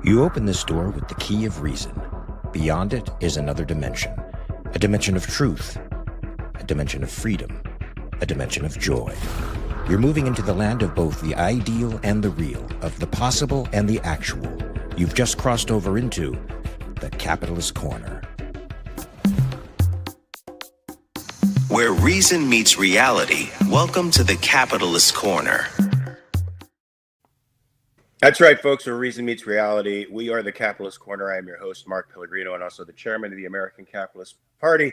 You open this door with the key of reason. Beyond it is another dimension, a dimension of truth, a dimension of freedom, a dimension of joy. You're moving into the land of both the ideal and the real, of the possible and the actual. You've just crossed over into the capitalist corner. Where reason meets reality, welcome to the capitalist corner. That's right, folks, where reason meets reality. We are the capitalist corner. I am your host, Mark Pellegrino, and also the chairman of the American Capitalist Party,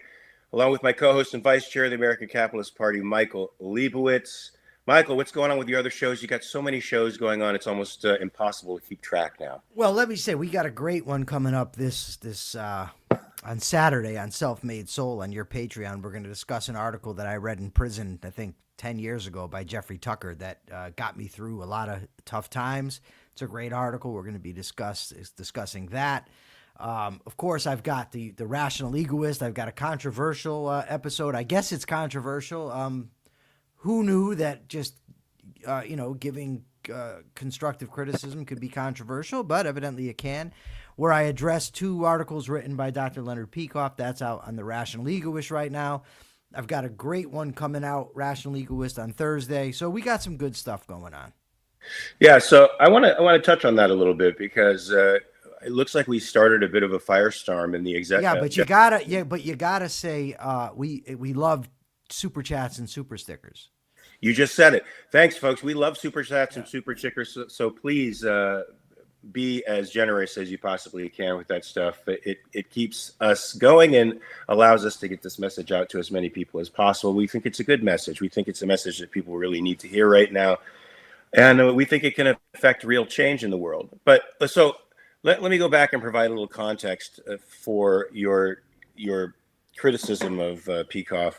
along with my co-host and vice chair of the American Capitalist Party, Michael Liebowitz. Michael, what's going on with your other shows? You got so many shows going on, it's almost impossible to keep track now. Well, let me say, we got a great one coming up this on Saturday on Self-Made Soul on your Patreon. We're going to discuss an article that I read in prison, I think, 10 years ago by Jeffrey Tucker that got me through a lot of tough times. It's a great article. We're going to be discussing that. Of course, I've got the Rational Egoist. I've got a controversial episode. I guess it's controversial. Who knew that just, giving constructive criticism could be controversial, but evidently it can, where I address two articles written by Dr. Leonard Peikoff. That's out on the Rational Egoist right now. I've got a great one coming out, Rational Egoist, on Thursday. So we got some good stuff going on. Yeah, so I want to touch on that a little bit because it looks like we started a bit of a firestorm in the executive. Yeah, but you gotta say we love super chats and super stickers. You just said it. Thanks, folks. We love super chats and super stickers. So please be as generous as you possibly can with that stuff. It keeps us going and allows us to get this message out to as many people as possible. We think it's a good message. We think it's a message that people really need to hear right now. And we think it can affect real change in the world. But so let me go back and provide a little context for your criticism of Peikoff.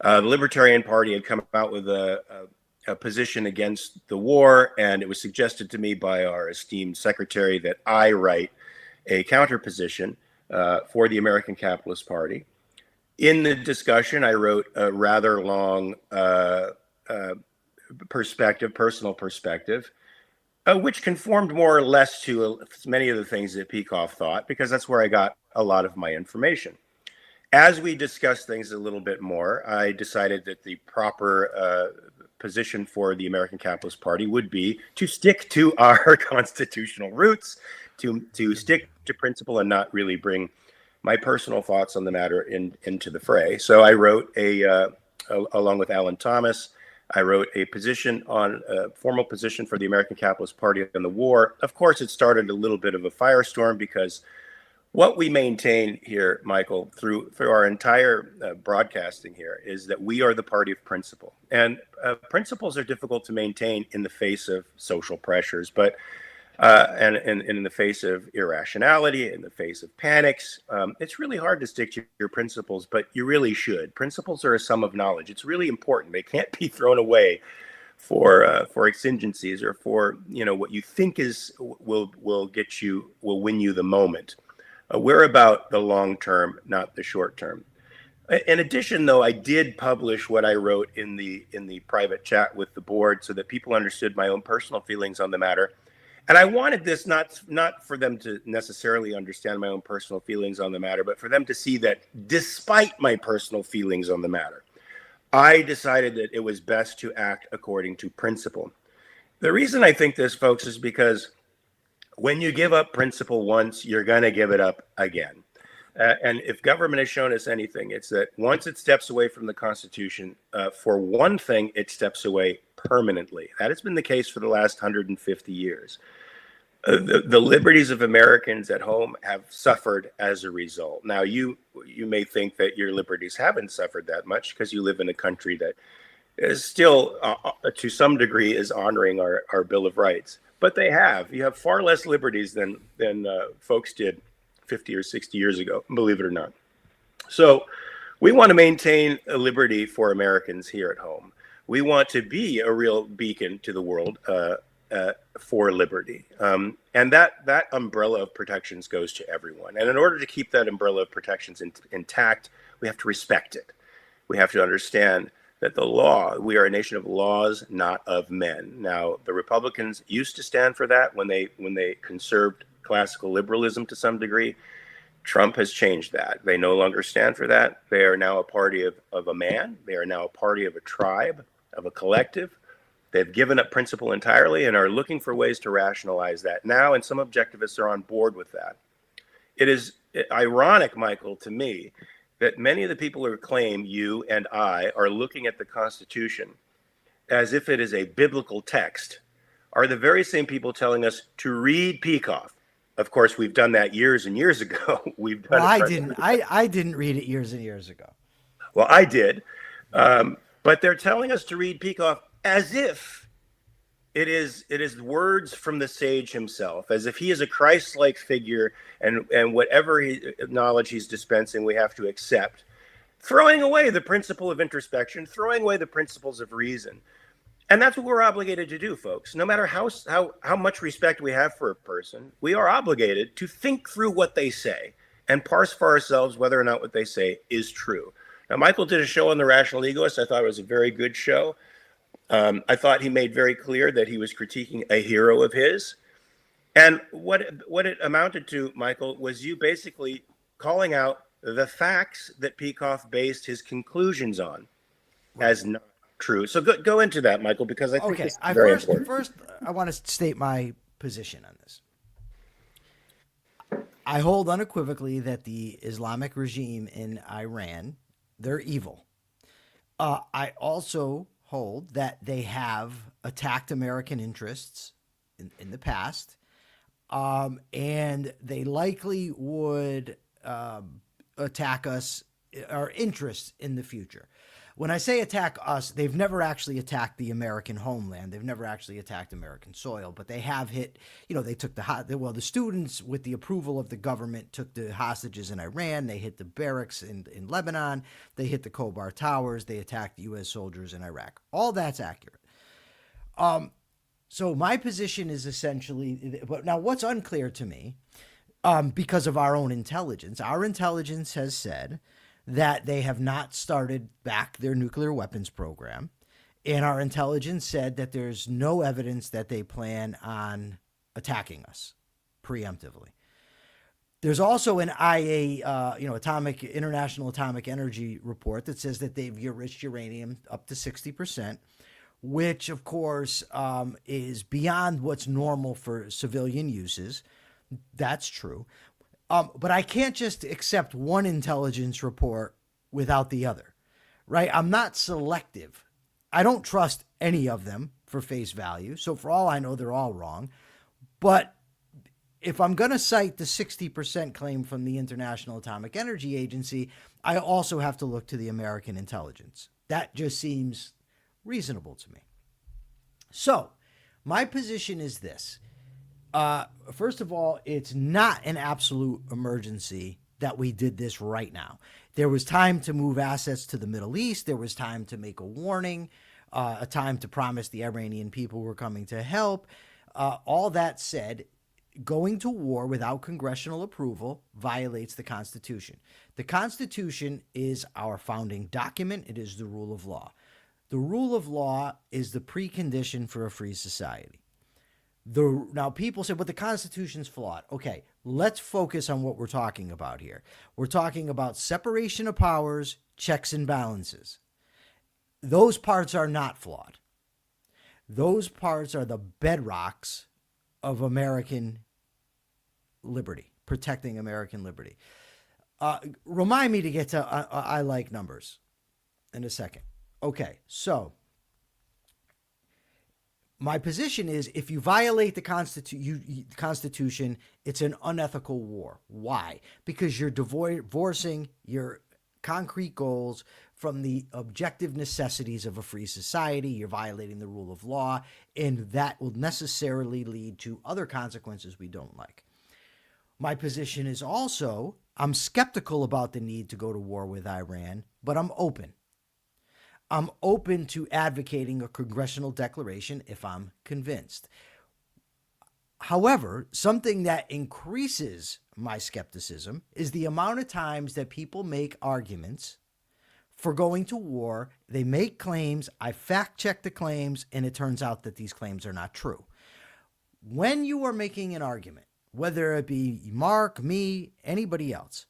The Libertarian Party had come out with a position against the war, and it was suggested to me by our esteemed secretary that I write a counter position for the American Capitalist Party. In the discussion, I wrote a rather long personal perspective, which conformed more or less to many of the things that Peikoff thought, because that's where I got a lot of my information. As we discussed things a little bit more, I decided that the proper position for the American Capitalist Party would be to stick to our constitutional roots, to stick to principle and not really bring my personal thoughts on the matter into the fray. So I wrote along with Alan Thomas, I wrote a formal position for the American Capitalist Party on the war. Of course, it started a little bit of a firestorm because what we maintain here, Michael, through our entire broadcasting here is that we are the party of principle. And principles are difficult to maintain in the face of social pressures, but and in the face of irrationality, in the face of panics. It's really hard to stick to your principles, but you really should. Principles are a sum of knowledge. It's really important. They can't be thrown away for exigencies or for what you think will win you the moment. We're about the long term, not the short term. In addition, though, I did publish what I wrote in the private chat with the board so that people understood my own personal feelings on the matter. And I wanted this not for them to necessarily understand my own personal feelings on the matter, but for them to see that despite my personal feelings on the matter, I decided that it was best to act according to principle. The reason I think this, folks, is because when you give up principle once, you're going to give it up again. And if government has shown us anything, it's that once it steps away from the Constitution, for one thing, it steps away permanently. That has been the case for the last 150 years. The liberties of Americans at home have suffered as a result. Now, you may think that your liberties haven't suffered that much because you live in a country that is still, to some degree, is honoring our Bill of Rights. But they have. You have far less liberties than folks did 50 or 60 years ago, believe it or not. So we want to maintain a liberty for Americans here at home. We want to be a real beacon to the world for liberty. And that umbrella of protections goes to everyone. And in order to keep that umbrella of protections intact, we have to respect it. We have to understand that the law, we are a nation of laws, not of men. Now, the Republicans used to stand for that when they conserved classical liberalism to some degree. Trump has changed that. They no longer stand for that. They are now a party of a man. They are now a party of a tribe, of a collective. They've given up principle entirely and are looking for ways to rationalize that now, and some objectivists are on board with that. It is ironic, Michael, to me, that many of the people who claim you and I are looking at the Constitution as if it is a biblical text are the very same people telling us to read Peikoff. Of course, we've done that years and years ago. We've done. Well, I didn't read it years and years ago. Well, I did, but they're telling us to read Peikoff as if it is words from the sage himself, as if he is a Christ-like figure, and whatever knowledge he's dispensing, we have to accept, throwing away the principle of introspection, throwing away the principles of reason. And that's what we're obligated to do, folks. No matter how much respect we have for a person, we are obligated to think through what they say and parse for ourselves whether or not what they say is true. Now, Michael did a show on the rational egoist. I thought it was a very good show. I thought he made very clear that he was critiquing a hero of his. And what it amounted to, Michael, was you basically calling out the facts that Peikoff based his conclusions on as not true. So go into that, Michael, because I think it's very important. First, I want to state my position on this. I hold unequivocally that the Islamic regime in Iran, they're evil. I also hold that they have attacked American interests in the past, and they likely would attack us, our interests in the future. When I say attack us, they've never actually attacked the American homeland. They've never actually attacked American soil, but they have hit, they took the students with the approval of the government took the hostages in Iran. They hit the barracks in Lebanon. They hit the Khobar Towers. They attacked U.S. soldiers in Iraq. All that's accurate. So my position is essentially, but now what's unclear to me, because of our own intelligence, our intelligence has said that they have not started back their nuclear weapons program. And our intelligence said that there's no evidence that they plan on attacking us preemptively. There's also an IA, International Atomic Energy report that says that they've enriched uranium up to 60%, which of course is beyond what's normal for civilian uses. That's true. But I can't just accept one intelligence report without the other, right? I'm not selective. I don't trust any of them for face value. So for all I know, they're all wrong. But if I'm going to cite the 60% claim from the International Atomic Energy Agency, I also have to look to the American intelligence. That just seems reasonable to me. So my position is this. First of all, it's not an absolute emergency that we did this right now. There was time to move assets to the Middle East. There was time to make a warning, a time to promise the Iranian people were coming to help. All that said, going to war without congressional approval violates the Constitution. The Constitution is our founding document. It is the rule of law. The rule of law is the precondition for a free society. Now, people say, but the Constitution's flawed. Okay, let's focus on what we're talking about here. We're talking about separation of powers, checks and balances. Those parts are not flawed. Those parts are the bedrocks of American liberty, protecting American liberty. Remind me to get to I like numbers in a second. Okay, so my position is if you violate the Constitution, it's an unethical war. Why? Because you're divorcing your concrete goals from the objective necessities of a free society. You're violating the rule of law, and that will necessarily lead to other consequences we don't like. My position is also, I'm skeptical about the need to go to war with Iran, but I'm open. I'm open to advocating a congressional declaration if I'm convinced. However, something that increases my skepticism is the amount of times that people make arguments for going to war. They make claims. I fact check the claims, and it turns out that these claims are not true. When you are making an argument, whether it be Mark, me, anybody else,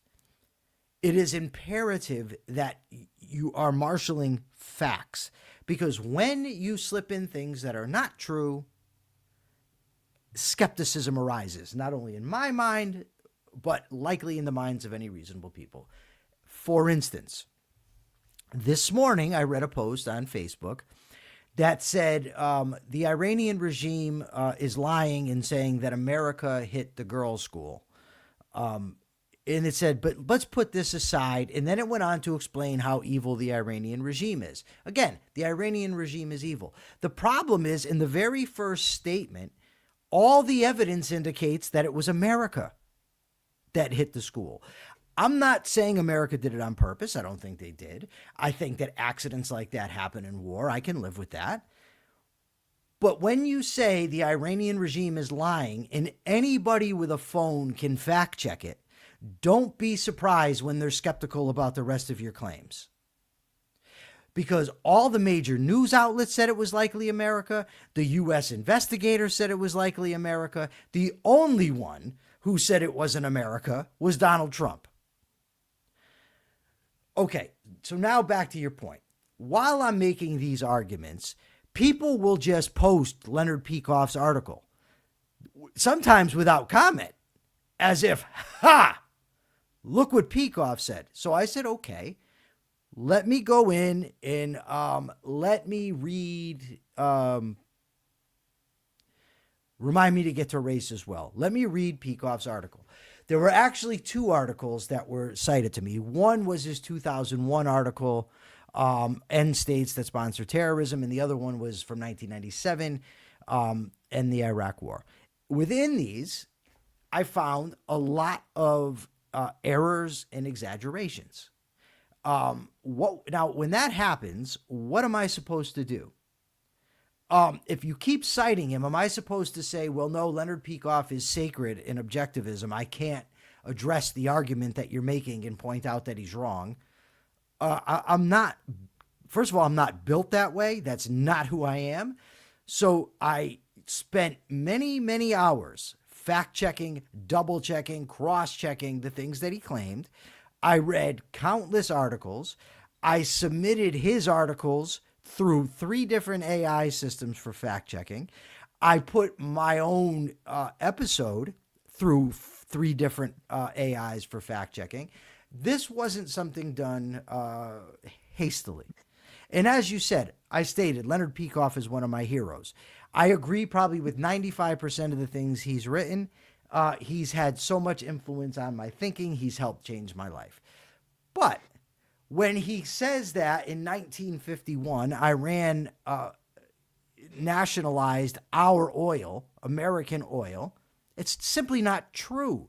it is imperative that you are marshaling facts, because when you slip in things that are not true, skepticism arises, not only in my mind, but likely in the minds of any reasonable people. For instance, this morning I read a post on Facebook that said the Iranian regime is lying in saying that America hit the girls' school. And it said, but let's put this aside. And then it went on to explain how evil the Iranian regime is. Again, the Iranian regime is evil. The problem is, in the very first statement, all the evidence indicates that it was America that hit the school. I'm not saying America did it on purpose. I don't think they did. I think that accidents like that happen in war. I can live with that. But when you say the Iranian regime is lying and anybody with a phone can fact check it, don't be surprised when they're skeptical about the rest of your claims. Because all the major news outlets said it was likely America. The U.S. investigator said it was likely America. The only one who said it wasn't America was Donald Trump. Okay, so now back to your point. While I'm making these arguments, people will just post Leonard Peikoff's article, sometimes without comment, as if, ha, look what Peikoff said. So I said, okay, let me go in and let me read, remind me to get to race as well. Let me read Peikoff's article. There were actually two articles that were cited to me. One was his 2001 article, End States That Sponsor Terrorism, and the other one was from 1997, and the Iraq War. Within these, I found a lot of errors and exaggerations. Now, when that happens, what am I supposed to do? If you keep citing him, am I supposed to say, well, no, Leonard Peikoff is sacred in objectivism. I can't address the argument that you're making and point out that he's wrong. I'm not, first of all, I'm not built that way. That's not who I am. So I spent many, many hours fact-checking, double-checking, cross-checking the things that he claimed. I read countless articles. I submitted his articles through 3 different AI systems for fact-checking. I put my own episode through 3 different AIs for fact-checking. This wasn't something done hastily. And as you said, I stated Leonard Peikoff is one of my heroes. I agree probably with 95% of the things he's written. He's had so much influence on my thinking. He's helped change my life. But when he says that in 1951, Iran nationalized our oil, American oil, it's simply not true.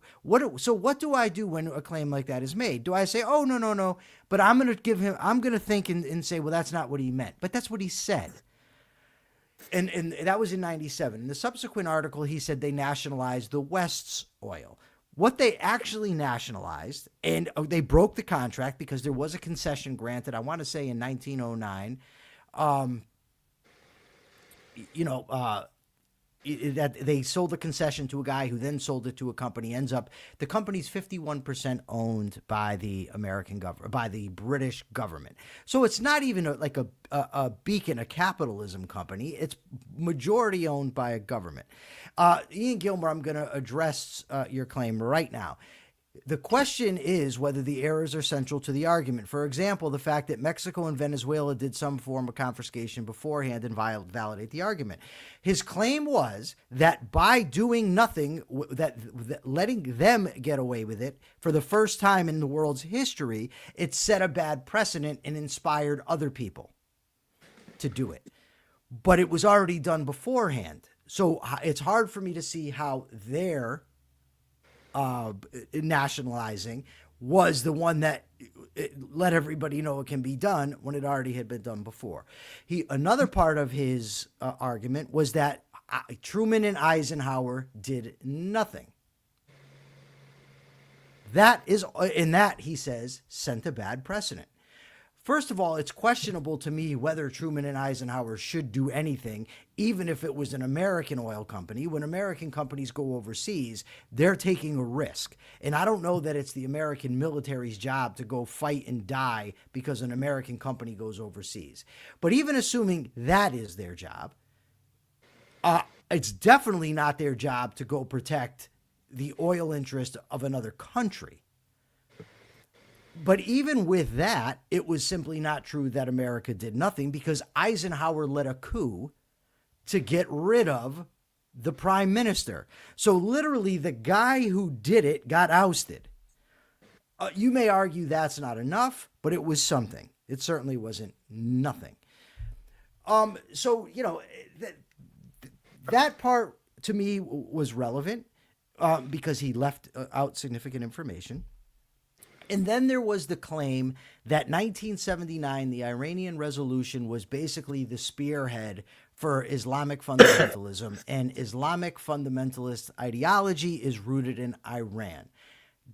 So what do I do when a claim like that is made? Do I say, oh, no, but I'm going to think and say, well, that's not what he meant. But that's what he said. And that was in 97. In the subsequent article, he said they nationalized the West's oil. What they actually nationalized, and they broke the contract because there was a concession granted, I want to say in 1909, that they sold the concession to a guy who then sold it to a company. The company's 51% owned by the American government, by the British government. So it's not even like a beacon, a capitalism company. It's majority owned by a government. Ian Gilmore, I'm going to address your claim right now. The question is whether the errors are central to the argument. For example, the fact that Mexico and Venezuela did some form of confiscation beforehand and validate the argument. His claim was that by doing nothing, that letting them get away with it for the first time in the world's history, it set a bad precedent and inspired other people to do it. But it was already done beforehand. So it's hard for me to see how their nationalizing was the one that let everybody know it can be done when it already had been done before. Another part of his argument was that Truman and Eisenhower did nothing. That is, in that he says, sent a bad precedent. First of all, it's questionable to me whether Truman and Eisenhower should do anything, even if it was an American oil company. When American companies go overseas, they're taking a risk. And I don't know that it's the American military's job to go fight and die because an American company goes overseas. But even assuming that is their job, it's definitely not their job to go protect the oil interest of another country. But even with that, it was simply not true that America did nothing, because Eisenhower led a coup to get rid of the prime minister. So literally the guy who did it got ousted. You may argue that's not enough, but it was something. It certainly wasn't nothing. So, you know, that part to me was relevant because he left out significant information. And then there was the claim that 1979, the Iranian resolution, was basically the spearhead for Islamic fundamentalism, and Islamic fundamentalist ideology is rooted in Iran.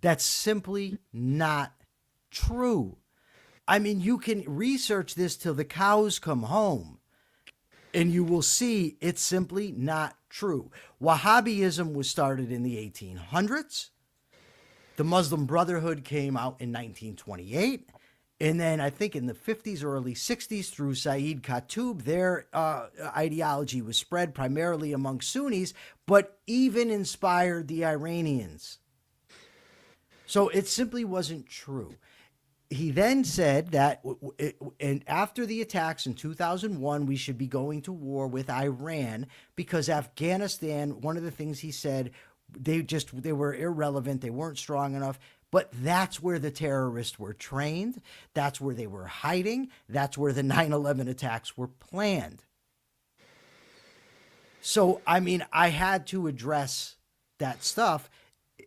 That's simply not true. I mean, you can research this till the cows come home, and you will see it's simply not true. Wahhabism was started in the 1800s. The Muslim Brotherhood came out in 1928. And then I think in the 50s or early 60s through Saeed Qutb, their ideology was spread primarily among Sunnis, but even inspired the Iranians. So it simply wasn't true. He then said that and after the attacks in 2001, we should be going to war with Iran because Afghanistan, one of the things he said, they were irrelevant. They weren't strong enough. But that's where the terrorists were trained. That's where they were hiding. That's where the 9/11 attacks were planned. So, I mean, I had to address that stuff.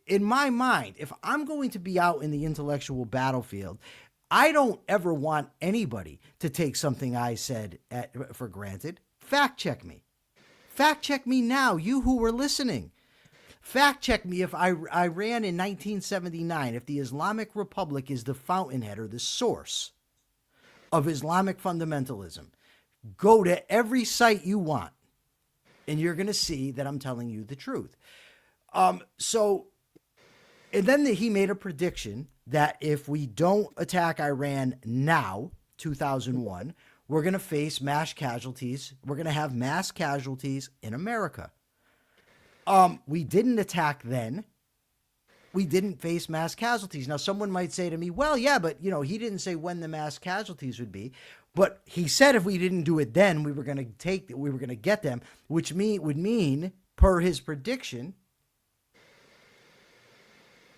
In my mind, if I'm going to be out in the intellectual battlefield, I don't ever want anybody to take something I said for granted. Fact check me. Fact check me now, you who were listening. Fact check me if Iran in 1979, if the Islamic Republic is the fountainhead or the source of Islamic fundamentalism. Go to every site you want, and you're going to see that I'm telling you the truth. And then he made a prediction that if we don't attack Iran now, 2001, we're going to face mass casualties. We're going to have mass casualties in America. We didn't attack then. We didn't face mass casualties. Now, someone might say to me, well, yeah, but, you know, he didn't say when the mass casualties would be. But he said if we didn't do it then, we were going to get them, which would mean, per his prediction,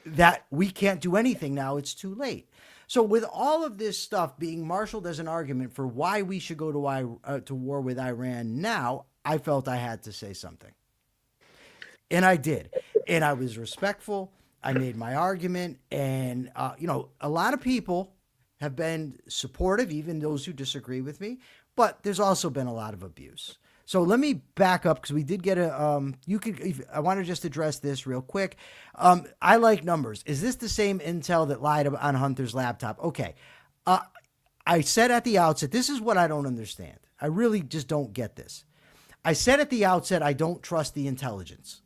that we can't do anything now. It's too late. So with all of this stuff being marshaled as an argument for why we should go to war with Iran now, I felt I had to say something. And I did. And I was respectful. I made my argument. And, a lot of people have been supportive, even those who disagree with me. But there's also been a lot of abuse. So let me back up because we did get I want to just address this real quick. I like numbers. Is this the same Intel that lied on Hunter's laptop? Okay. I said at the outset, this is what I don't understand. I really just don't get this. I said at the outset, I don't trust the intelligence.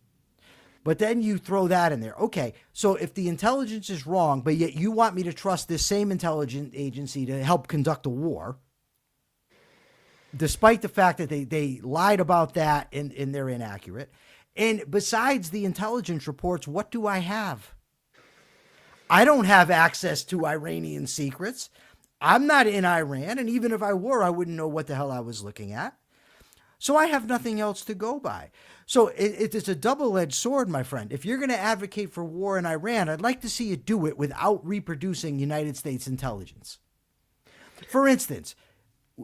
But then you throw that in there. Okay, so if the intelligence is wrong, but yet you want me to trust this same intelligence agency to help conduct a war, despite the fact that they lied about that and they're inaccurate. And besides the intelligence reports, what do I have? I don't have access to Iranian secrets. I'm not in Iran, and even if I were, I wouldn't know what the hell I was looking at. So I have nothing else to go by. So it's a double-edged sword, my friend. If you're going to advocate for war in Iran, I'd like to see you do it without reproducing United States intelligence. For instance,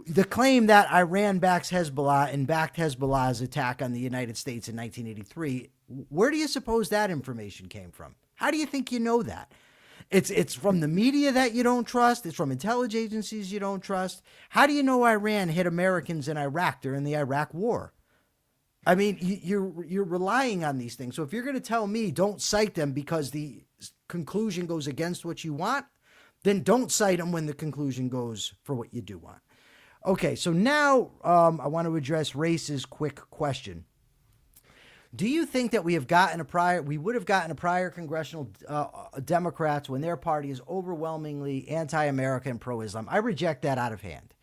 the claim that Iran backs Hezbollah and backed Hezbollah's attack on the United States in 1983, where do you suppose that information came from? How do you think you know that? It's from the media that you don't trust. It's from intelligence agencies you don't trust. How do you know Iran hit Americans in Iraq during the Iraq War? I mean, you're relying on these things. So if you're going to tell me don't cite them because the conclusion goes against what you want, then don't cite them when the conclusion goes for what you do want. Okay, so now I want to address Race's quick question. Do you think that we would have gotten a prior congressional Democrats when their party is overwhelmingly anti-America and pro-Islam? I reject that out of hand.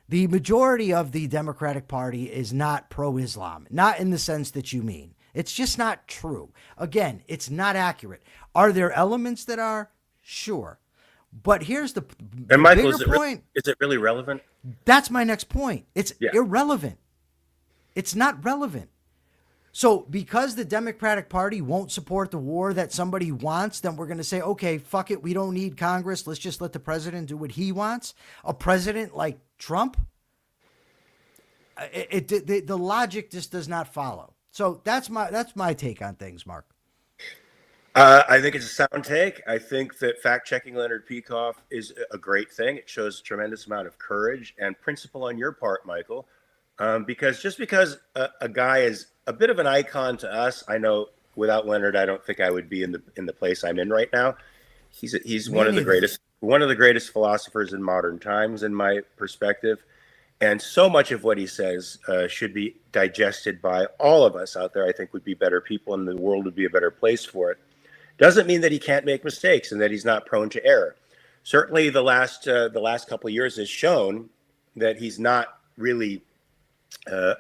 The majority of the Democratic Party is not pro-Islam, not in the sense that you mean. It's just not true. Again, it's not accurate. Are there elements that are? Sure. But here's the Michael, bigger point. Is it really relevant? That's my next point. It's irrelevant. It's not relevant. So because the Democratic Party won't support the war that somebody wants, then we're going to say, okay, fuck it. We don't need Congress. Let's just let the president do what he wants. A president like Trump? The logic just does not follow. So that's my take on things, Mark. I think it's a sound take. I think that fact-checking Leonard Peikoff is a great thing. It shows a tremendous amount of courage and principle on your part, Michael. Because a guy is a bit of an icon to us, I know without Leonard, I don't think I would be in the place I'm in right now. He's one of the greatest philosophers in modern times, in my perspective. And so much of what he says should be digested by all of us out there. I think would be better people, and the world would be a better place for it. Doesn't mean that he can't make mistakes and that he's not prone to error. Certainly, the last couple of years has shown that he's not really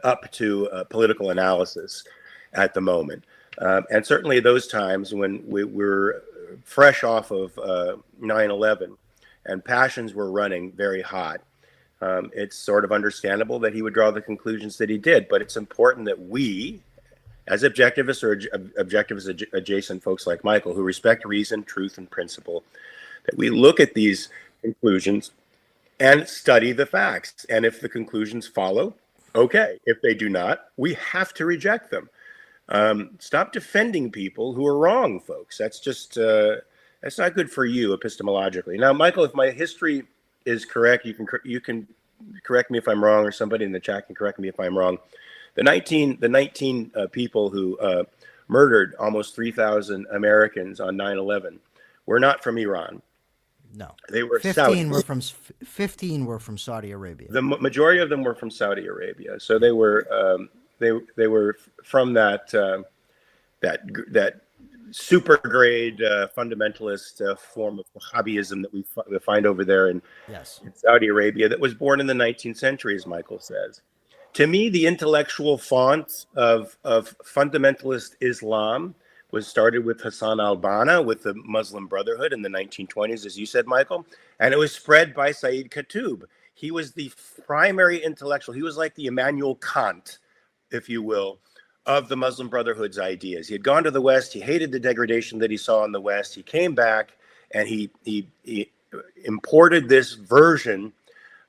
up to political analysis at the moment. And certainly those times when we were fresh off of 9/11 and passions were running very hot, it's sort of understandable that he would draw the conclusions that he did. But it's important that we, as objectivists or objectivist adjacent folks like Michael, who respect reason, truth, and principle, that we look at these conclusions and study the facts. And if the conclusions follow, okay. If they do not, we have to reject them. Stop defending people who are wrong, folks. That's just that's not good for you epistemologically. Now, Michael, if my history is correct, you can correct me if I'm wrong, or somebody in the chat can correct me if I'm wrong. The 19 people who murdered almost 3,000 Americans on 9/11 were not from Iran. No, they were 15 were from Saudi Arabia. The majority of them were from Saudi Arabia, so they were from that super grade fundamentalist form of Wahhabism that we find over there in Saudi Arabia, that was born in the 19th century, as Michael says. To me, the intellectual font of fundamentalist Islam was started with Hassan al-Banna, with the Muslim Brotherhood in the 1920s, as you said, Michael, and it was spread by Sayyid Qutb. He was the primary intellectual. He was like the Immanuel Kant, if you will, of the Muslim Brotherhood's ideas. He had gone to the West. He hated the degradation that he saw in the West. He came back and he imported this version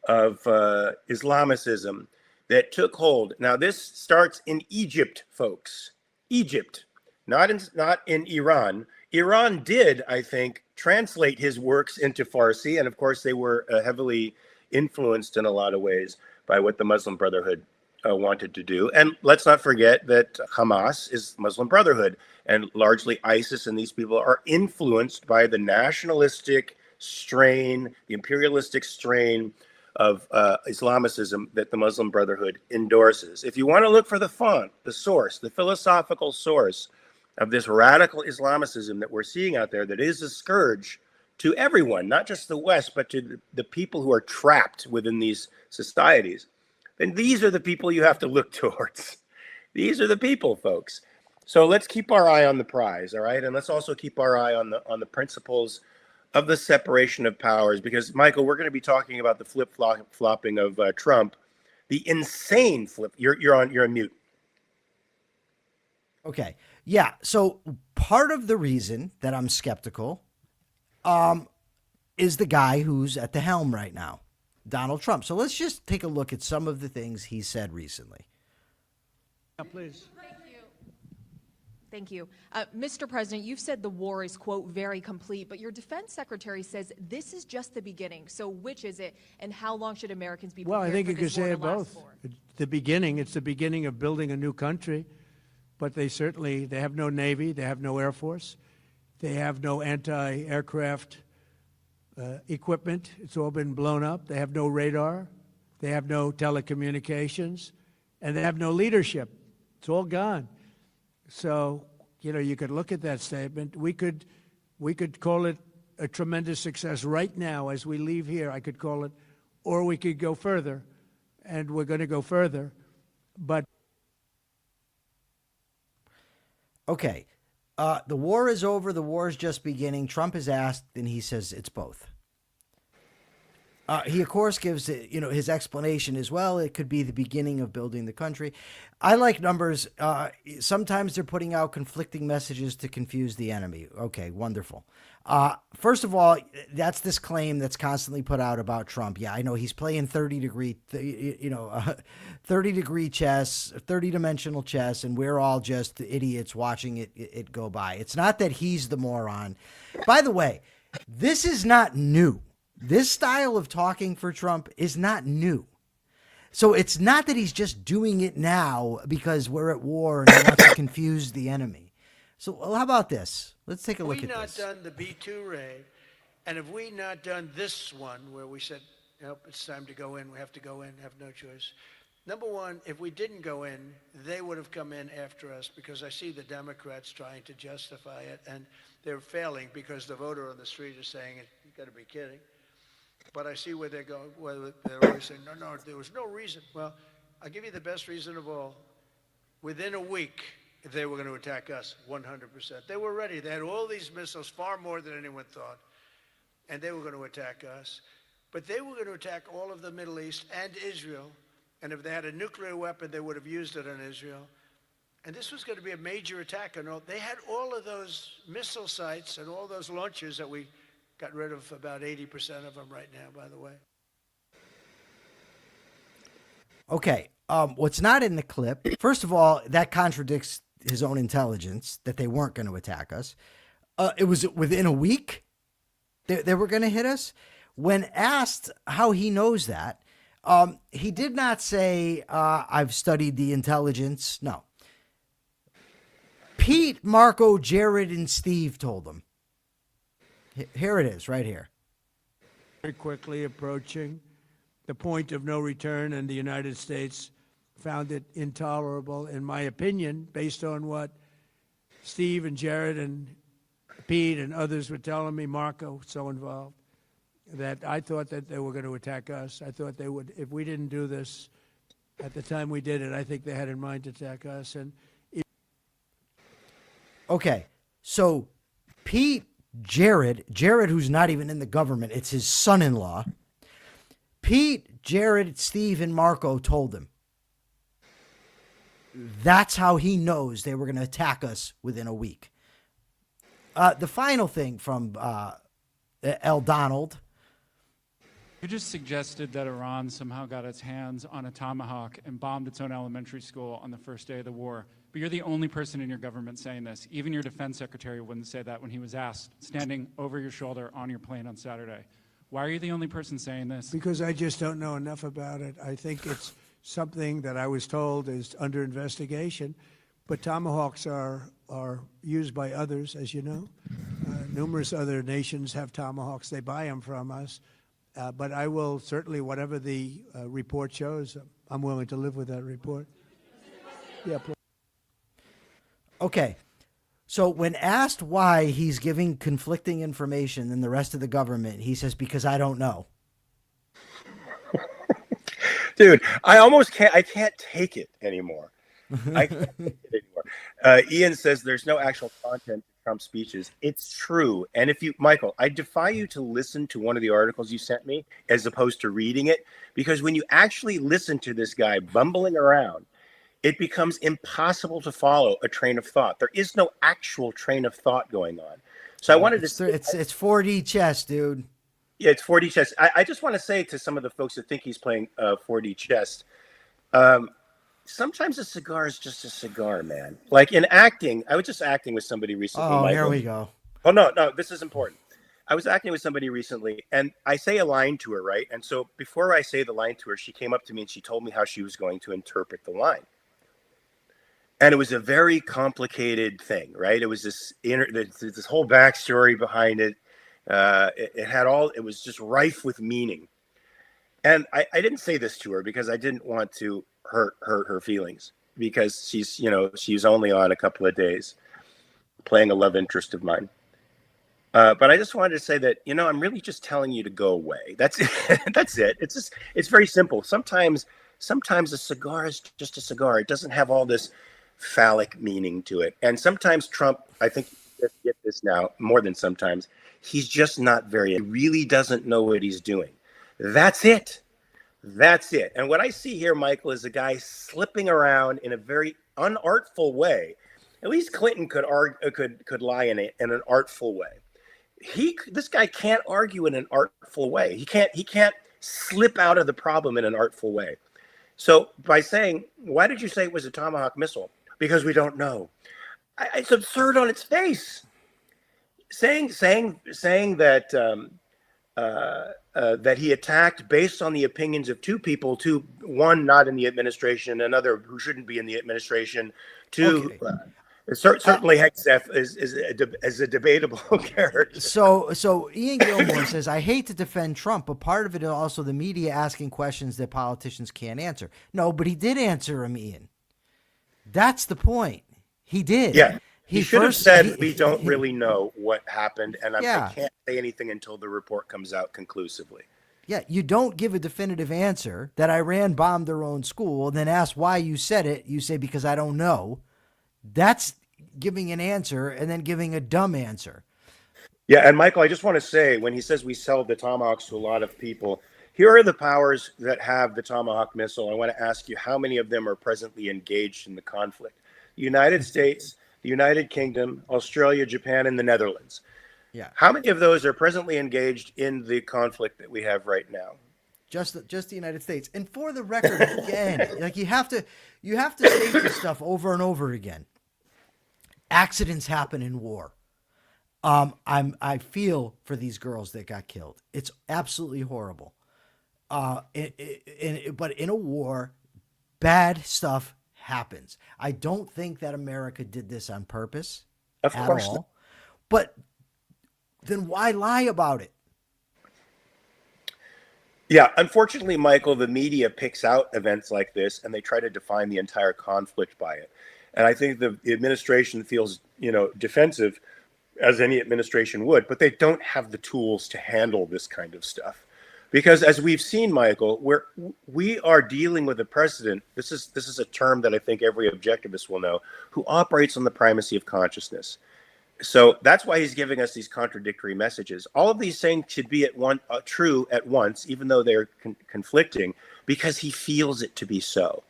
of Islamicism that took hold. Now, this starts in Egypt, folks. Egypt, not in Iran. Iran did, I think, translate his works into Farsi, and of course, they were heavily influenced in a lot of ways by what the Muslim Brotherhood wanted to do. And let's not forget that Hamas is Muslim Brotherhood, and largely ISIS and these people are influenced by the nationalistic strain, the imperialistic strain of Islamicism that the Muslim Brotherhood endorses. If you want to look for the font, the source, the philosophical source of this radical Islamicism that we're seeing out there, that is a scourge to everyone, not just the West, but to the people who are trapped within these societies, then these are the people you have to look towards. These are the people, folks. So let's keep our eye on the prize, all right? And let's also keep our eye on the principles of the separation of powers, because, Michael, we're going to be talking about the flip-flopping of Trump, the insane flip. You're on mute. Okay. Yeah. So part of the reason that I'm skeptical is the guy who's at the helm right now, Donald Trump. So let's just take a look at some of the things he said recently. Yeah, please. Thank you. Mr. President, you've said the war is, quote, very complete, but your defense secretary says this is just the beginning. So which is it, and how long should Americans be prepared Well, I think for you could this war say to it last both. for? It's the beginning of building a new country, but they have no Navy, they have no Air Force, they have no anti-aircraft equipment. It's all been blown up. They have no radar. They have no telecommunications. And they have no leadership. It's all gone. So, you could look at that statement. We could call it a tremendous success right now as we leave here. I could call it, or we could go further, and we're going to go further. But Okay. The war is over. The war is just beginning. Trump is asked, and he says it's both. He, of course, gives his explanation as well. It could be the beginning of building the country. I like numbers. Sometimes they're putting out conflicting messages to confuse the enemy. Okay, wonderful. First of all, that's this claim that's constantly put out about Trump. Yeah, I know he's playing 30-degree chess, 30-dimensional chess, and we're all just idiots watching it go by. It's not that he's the moron. By the way, this is not new. This style of talking for Trump is not new. So it's not that he's just doing it now because we're at war and he wants to confuse the enemy. So how about this? Let's take a look at this. If we not done the B-2 raid, and if we not done this one where we said, nope, it's time to go in, we have to go in, have no choice. Number one, if we didn't go in, they would have come in after us, because I see the Democrats trying to justify it, and they're failing because the voter on the street is saying, you got to be kidding. But I see where they're going, where they're always saying, no, there was no reason. Well, I'll give you the best reason of all. Within a week, they were going to attack us 100%. They were ready. They had all these missiles, far more than anyone thought, and they were going to attack us. But they were going to attack all of the Middle East and Israel, and if they had a nuclear weapon, they would have used it on Israel. And this was going to be a major attack. And they had all of those missile sites and all those launchers that we got rid of, about 80% of them right now, by the way. Okay. What's not in the clip, first of all, that contradicts his own intelligence that they weren't going to attack us. It was within a week they were going to hit us. When asked how he knows that, he did not say, I've studied the intelligence. No. Pete, Marco, Jared, and Steve told him. Here it is, right here. Very quickly approaching the point of no return, and the United States found it intolerable, in my opinion, based on what Steve and Jared and Pete and others were telling me, Marco, so involved, that I thought that they were going to attack us. I thought they would, if we didn't do this at the time we did it, I think they had in mind to attack us. And okay, so Pete, Jared, who's not even in the government, it's his son-in-law. Pete, Jared, Steve, and Marco told him. That's how he knows they were going to attack us within a week. The final thing from L. Donald. You just suggested that Iran somehow got its hands on a tomahawk and bombed its own elementary school on the first day of the war. But you're the only person in your government saying this. Even your defense secretary wouldn't say that when he was asked, standing over your shoulder on your plane on Saturday. Why are you the only person saying this? Because I just don't know enough about it. I think it's something that I was told is under investigation. But tomahawks are used by others, as you know. Numerous other nations have tomahawks. They buy them from us. But I will certainly, whatever the report shows, I'm willing to live with that report. Yeah, please. Okay, so when asked why he's giving conflicting information than the rest of the government, he says, because I don't know. Dude, I can't take it anymore. I can't take it anymore. Ian says there's no actual content to Trump's speeches. It's true. And Michael, I defy you to listen to one of the articles you sent me as opposed to reading it, because when you actually listen to this guy bumbling around, it becomes impossible to follow a train of thought. There is no actual train of thought going on. So I wanted to... It's 4D chess, dude. Yeah, it's 4D chess. I just want to say to some of the folks that think he's playing 4D chess, sometimes a cigar is just a cigar, man. Like in acting, I was just acting with somebody recently. Oh, here we go. Oh, no, this is important. I was acting with somebody recently, and I say a line to her, right? And so before I say the line to her, she came up to me and she told me how she was going to interpret the line. And it was a very complicated thing, right? It was this whole backstory behind it. It had all. It was just rife with meaning. And I didn't say this to her because I didn't want to hurt her feelings, because she's only on a couple of days playing a love interest of mine. But I just wanted to say that, I'm really just telling you to go away. That's it. That's it. It's very simple. Sometimes a cigar is just a cigar. It doesn't have all this phallic meaning to it. And sometimes Trump, I think you get this now more than sometimes, he's just not he really doesn't know what he's doing. That's it. That's it. And what I see here, Michael, is a guy slipping around in a very unartful way. At least Clinton could lie in an artful way. This guy can't argue in an artful way. He can't slip out of the problem in an artful way. So by saying, why did you say it was a Tomahawk missile? Because we don't know. It's absurd on its face. Saying that that he attacked based on the opinions of two people, one not in the administration, another who shouldn't be in the administration, two. Okay. Certainly, Hegseth is a debatable character. So Ian Gilmore says, I hate to defend Trump, but part of it is also the media asking questions that politicians can't answer. No, but he did answer him, Ian. That's the point. He did. Yeah. He should have said, we don't really know what happened, and I can't say anything until the report comes out conclusively. Yeah, you don't give a definitive answer that Iran bombed their own school, and then ask why you said it. You say, because I don't know. That's giving an answer and then giving a dumb answer. Yeah, and Michael, I just want to say, when he says we sell the Tomahawks to a lot of people, here are the powers that have the Tomahawk missile. I want to ask you, how many of them are presently engaged in the conflict? The United States, the United Kingdom, Australia, Japan, and the Netherlands. Yeah. How many of those are presently engaged in the conflict that we have right now? Just the United States. And for the record, again, like you have to say this stuff over and over again. Accidents happen in war. I feel for these girls that got killed. It's absolutely horrible. But in a war, bad stuff happens. I don't think that America did this on purpose at all. Not. But then why lie about it? Yeah, unfortunately, Michael, the media picks out events like this and they try to define the entire conflict by it. And I think the administration feels, defensive, as any administration would, but they don't have the tools to handle this kind of stuff. Because as we've seen, Michael, we are dealing with a president. This is a term that I think every objectivist will know, who operates on the primacy of consciousness. So that's why he's giving us these contradictory messages. All of these things should be true at once, even though they're conflicting, because he feels it to be so.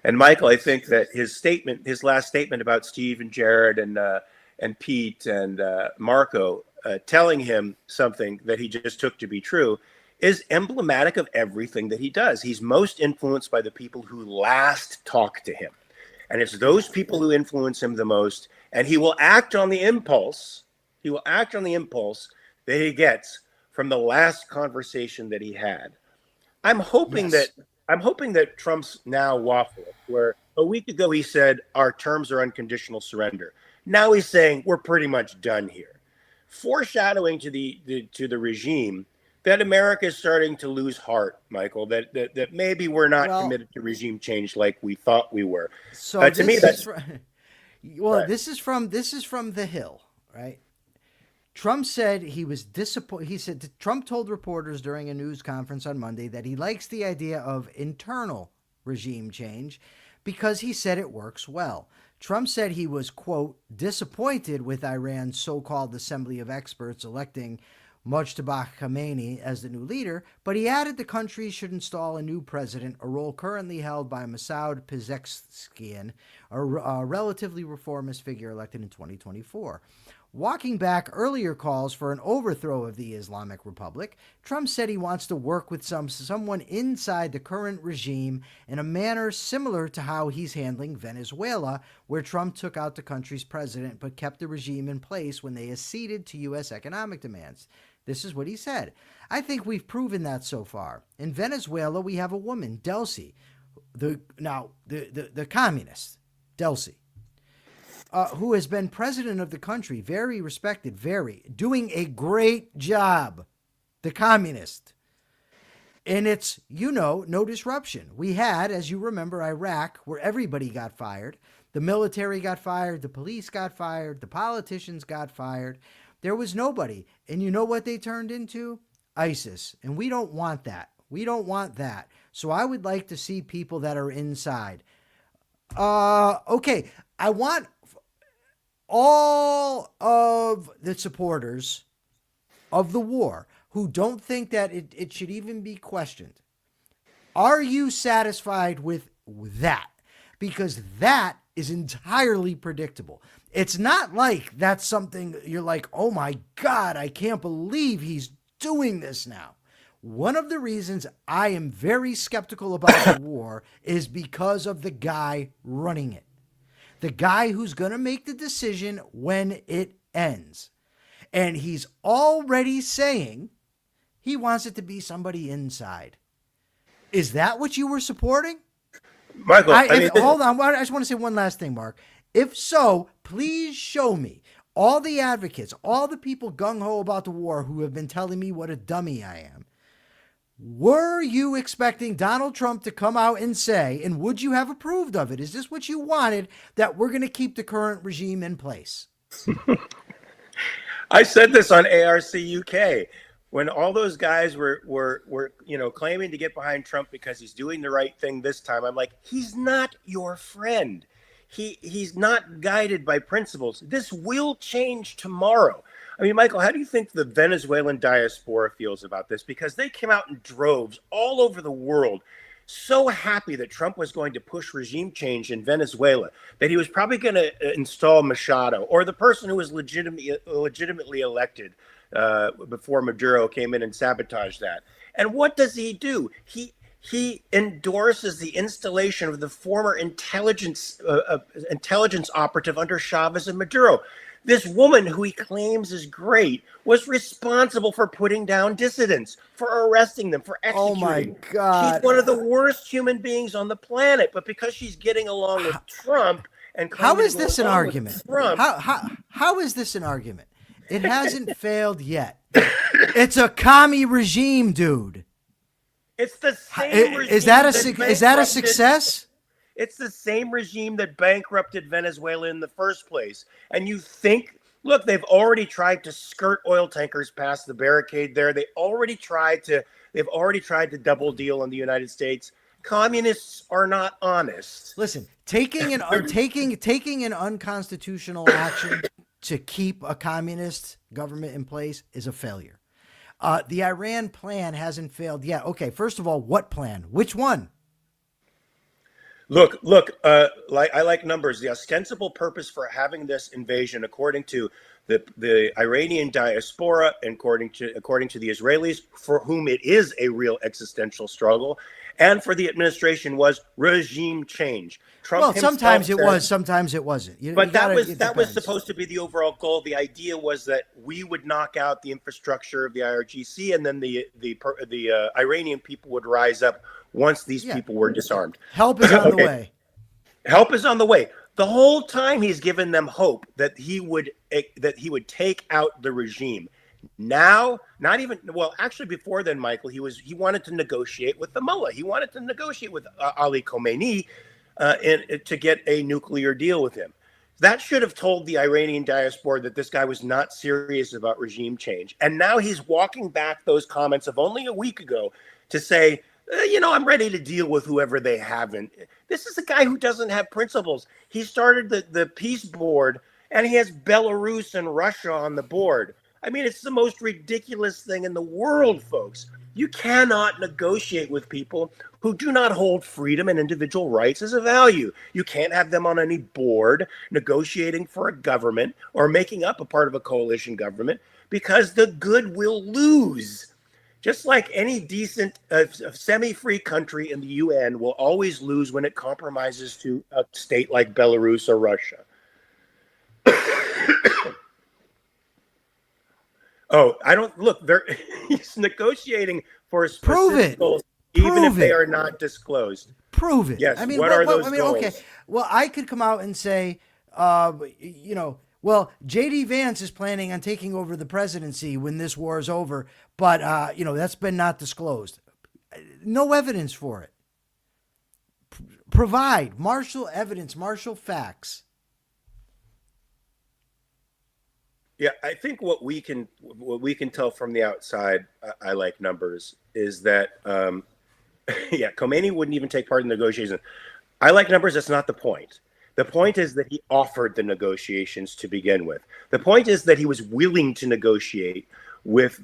And Michael, I think that his last statement about Steve and Jared and Pete and Marco telling him something that he just took to be true is emblematic of everything that he does. He's most influenced by the people who last talk to him. And it's those people who influence him the most. And he will act on the impulse. He will act on the impulse that he gets from the last conversation that he had. I'm hoping that Trump's now waffle, where a week ago he said our terms are unconditional surrender. Now he's saying we're pretty much done here, foreshadowing to the regime that America is starting to lose heart, Michael. That maybe we're not committed to regime change like we thought we were. So to me, that's right. This is from The Hill, right? Trump said he was disappointed. He said Trump told reporters during a news conference on Monday that he likes the idea of internal regime change because he said it works well. Trump said he was, quote, disappointed with Iran's so-called Assembly of Experts electing Mojtaba Khamenei as the new leader, but he added the country should install a new president, a role currently held by Masoud Pezeshkian, a relatively reformist figure elected in 2024. Walking back earlier calls for an overthrow of the Islamic Republic, Trump said he wants to work with someone inside the current regime in a manner similar to how he's handling Venezuela, where Trump took out the country's president but kept the regime in place when they acceded to U.S. economic demands. This is what he said. I think we've proven that so far. In Venezuela, we have a woman, Delcy, the communist, Delcy. who has been president of the country, very respected, doing a great job, the communist. And it's, no disruption. We had, as you remember, Iraq, where everybody got fired. The military got fired. The police got fired. The politicians got fired. There was nobody. And you know what they turned into? ISIS. And we don't want that. We don't want that. So I would like to see people that are inside. Okay. I want all of the supporters of the war who don't think that it should even be questioned. Are you satisfied with that? Because that is entirely predictable. It's not like that's something you're like, oh my God, I can't believe he's doing this now. One of the reasons I am very skeptical about the war is because of the guy running it. The guy who's going to make the decision when it ends. And he's already saying he wants it to be somebody inside. Is that what you were supporting? Michael, Hold on. I just want to say one last thing, Mark. If so, please show me all the advocates, all the people gung-ho about the war who have been telling me what a dummy I am. Were you expecting Donald Trump to come out and say, and would you have approved of it? Is this what you wanted, that we're going to keep the current regime in place? I said this on ARC UK when all those guys were claiming to get behind Trump because he's doing the right thing this time. I'm like, he's not your friend. He's not guided by principles. This will change tomorrow. I mean, Michael, how do you think the Venezuelan diaspora feels about this? Because they came out in droves all over the world, so happy that Trump was going to push regime change in Venezuela, that he was probably going to install Machado or the person who was legitimately elected before Maduro came in and sabotaged that. And what does he do? He endorses the installation of the former intelligence operative under Chavez and Maduro. This woman who he claims is great was responsible for putting down dissidents, for arresting them, for executing. Oh my God. She's one of the worst human beings on the planet. But because she's getting along with Trump and how is this an argument? Trump, how is this an argument? It hasn't failed yet. It's a commie regime, dude. It's the same regime. Is that a success? It's the same regime that bankrupted Venezuela in the first place. And you think, look, they've already tried to skirt oil tankers past the barricade there. They've already tried to double deal in the United States. Communists are not honest. Listen, taking an unconstitutional action to keep a communist government in place is a failure. The Iran plan hasn't failed yet. Okay, first of all, what plan? Which one? Look, I like numbers. The ostensible purpose for having this invasion, according to the Iranian diaspora, and according to the Israelis, for whom it is a real existential struggle, and for the administration, was regime change. Trump sometimes it was, sometimes it wasn't. That was supposed to be the overall goal. The idea was that we would knock out the infrastructure of the IRGC, and then the Iranian people would rise up once these people were disarmed. Help is on the way. Help is on the way. The whole time he's given them hope that he would take out the regime. Now, actually before then, Michael, he wanted to negotiate with the mullah. He wanted to negotiate with Ali Khamenei to get a nuclear deal with him. That should have told the Iranian diaspora that this guy was not serious about regime change. And now he's walking back those comments of only a week ago to say, I'm ready to deal with whoever they haven't. This is a guy who doesn't have principles. He started the peace board, and he has Belarus and Russia on the board. I mean, it's the most ridiculous thing in the world, folks. You cannot negotiate with people who do not hold freedom and individual rights as a value. You can't have them on any board negotiating for a government or making up a part of a coalition government, because the good will lose. Just like any decent semi-free country in the UN will always lose when it compromises to a state like Belarus or Russia. He's negotiating for specific goals, even if they are not disclosed. Prove it. Yes. I mean, what are those goals? Okay. Well, I could come out and say, Well, J.D. Vance is planning on taking over the presidency when this war is over, but, that's been not disclosed. No evidence for it. Provide martial evidence, martial facts. Yeah, I think what we can tell from the outside, I like numbers, is that Khomeini wouldn't even take part in the negotiations. I like numbers. That's not the point. The point is that he offered the negotiations to begin with. The point is that he was willing to negotiate with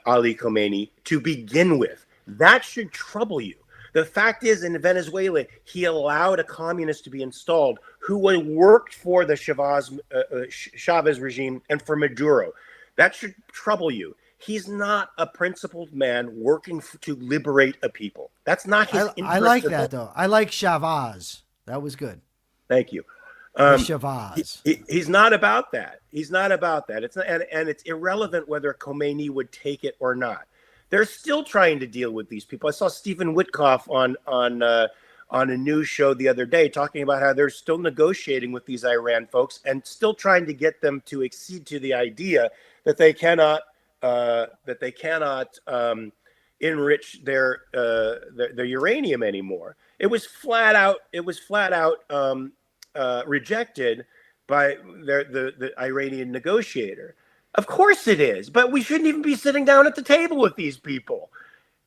Ali Khomeini to begin with. That should trouble you. The fact is, in Venezuela, he allowed a communist to be installed who worked for the Chavez regime and for Maduro. That should trouble you. He's not a principled man working to liberate a people. That's not his interest. I like that, though. I like Chavez. That was good. Thank you. Chavez. He's not about that. He's not about that. It's not, and it's irrelevant whether Khomeini would take it or not. They're still trying to deal with these people. I saw Stephen Witkoff on a news show the other day talking about how they're still negotiating with these Iran folks and still trying to get them to accede to the idea that they cannot enrich their uranium anymore. It was flat out rejected by the Iranian negotiator. Of course it is, but we shouldn't even be sitting down at the table with these people.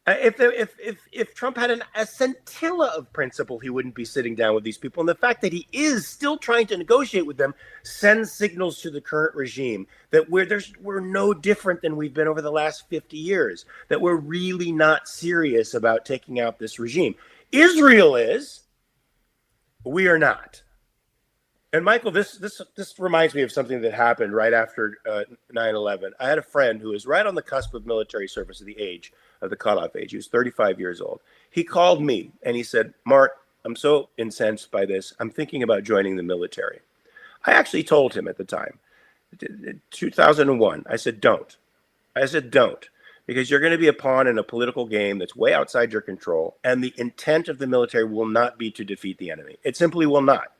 If Trump had a scintilla of principle, he wouldn't be sitting down with these people. And the fact that he is still trying to negotiate with them sends signals to the current regime that we're no different than we've been over the last 50 years, that we're really not serious about taking out this regime. Israel is, we are not. And Michael, this reminds me of something that happened right after 9/11. I had a friend who was right on the cusp of military service at the age of the cutoff age. He was 35 years old. He called me and he said, "Mark, I'm so incensed by this. I'm thinking about joining the military." I actually told him at the time, 2001, I said, don't. Because you're going to be a pawn in a political game that's way outside your control. And the intent of the military will not be to defeat the enemy. It simply will not.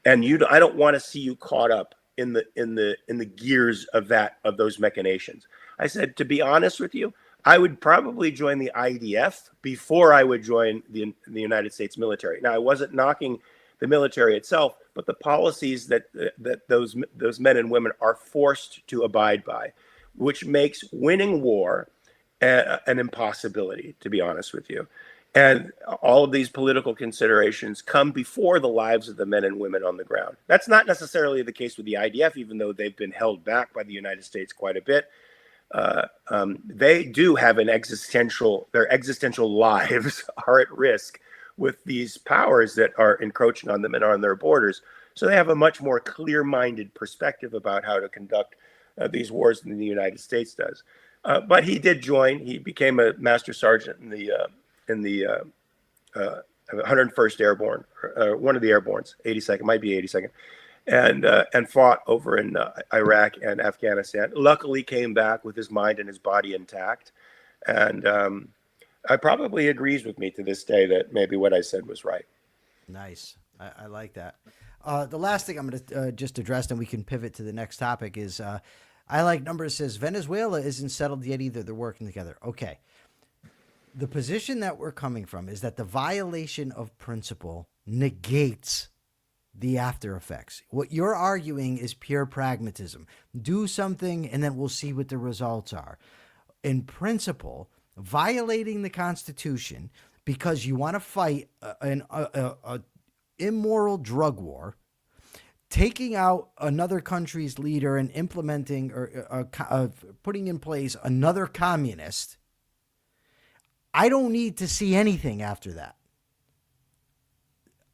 And I don't want to see you caught up in the gears of those machinations. I said, to be honest with you, I would probably join the IDF before I would join the United States military. Now, I wasn't knocking the military itself, but the policies that those men and women are forced to abide by, which makes winning war an impossibility, to be honest with you. And all of these political considerations come before the lives of the men and women on the ground. That's not necessarily the case with the IDF, even though they've been held back by the United States quite a bit. They do have their existential lives are at risk with these powers that are encroaching on them and on their borders. So they have a much more clear-minded perspective about how to conduct these wars than the United States does. But he did join. He became a master sergeant in the 101st Airborne, one of the airbornes, 82nd, might be 82nd, and fought over in Iraq and Afghanistan. Luckily came back with his mind and his body intact. And I probably agrees with me to this day that maybe what I said was right. Nice. I like that. The last thing I'm going to just address, and we can pivot to the next topic, is I like numbers says Venezuela isn't settled yet either. They're working together. Okay. The position that we're coming from is that the violation of principle negates the after effects. What you're arguing is pure pragmatism. Do something and then we'll see what the results are. In principle, violating the Constitution because you want to fight an immoral drug war, taking out another country's leader and implementing or putting in place another communist, I don't need to see anything after that.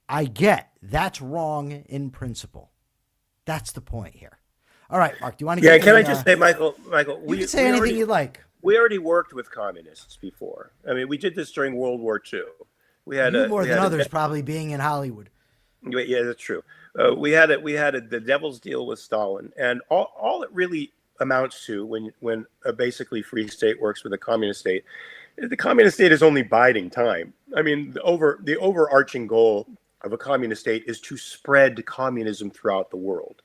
I get that's wrong in principle. That's the point here. All right, Mark, do you want to? Yeah, can I just say, Michael, you can say anything you like. We already worked with communists before. I mean, we did this during World War II. We had more than others, probably being in Hollywood. Yeah, that's true. We had the devil's deal with Stalin, and all it really amounts to when a basically free state works with a communist state, the communist state is only biding time. I mean, the overarching goal of a communist state is to spread communism throughout the world.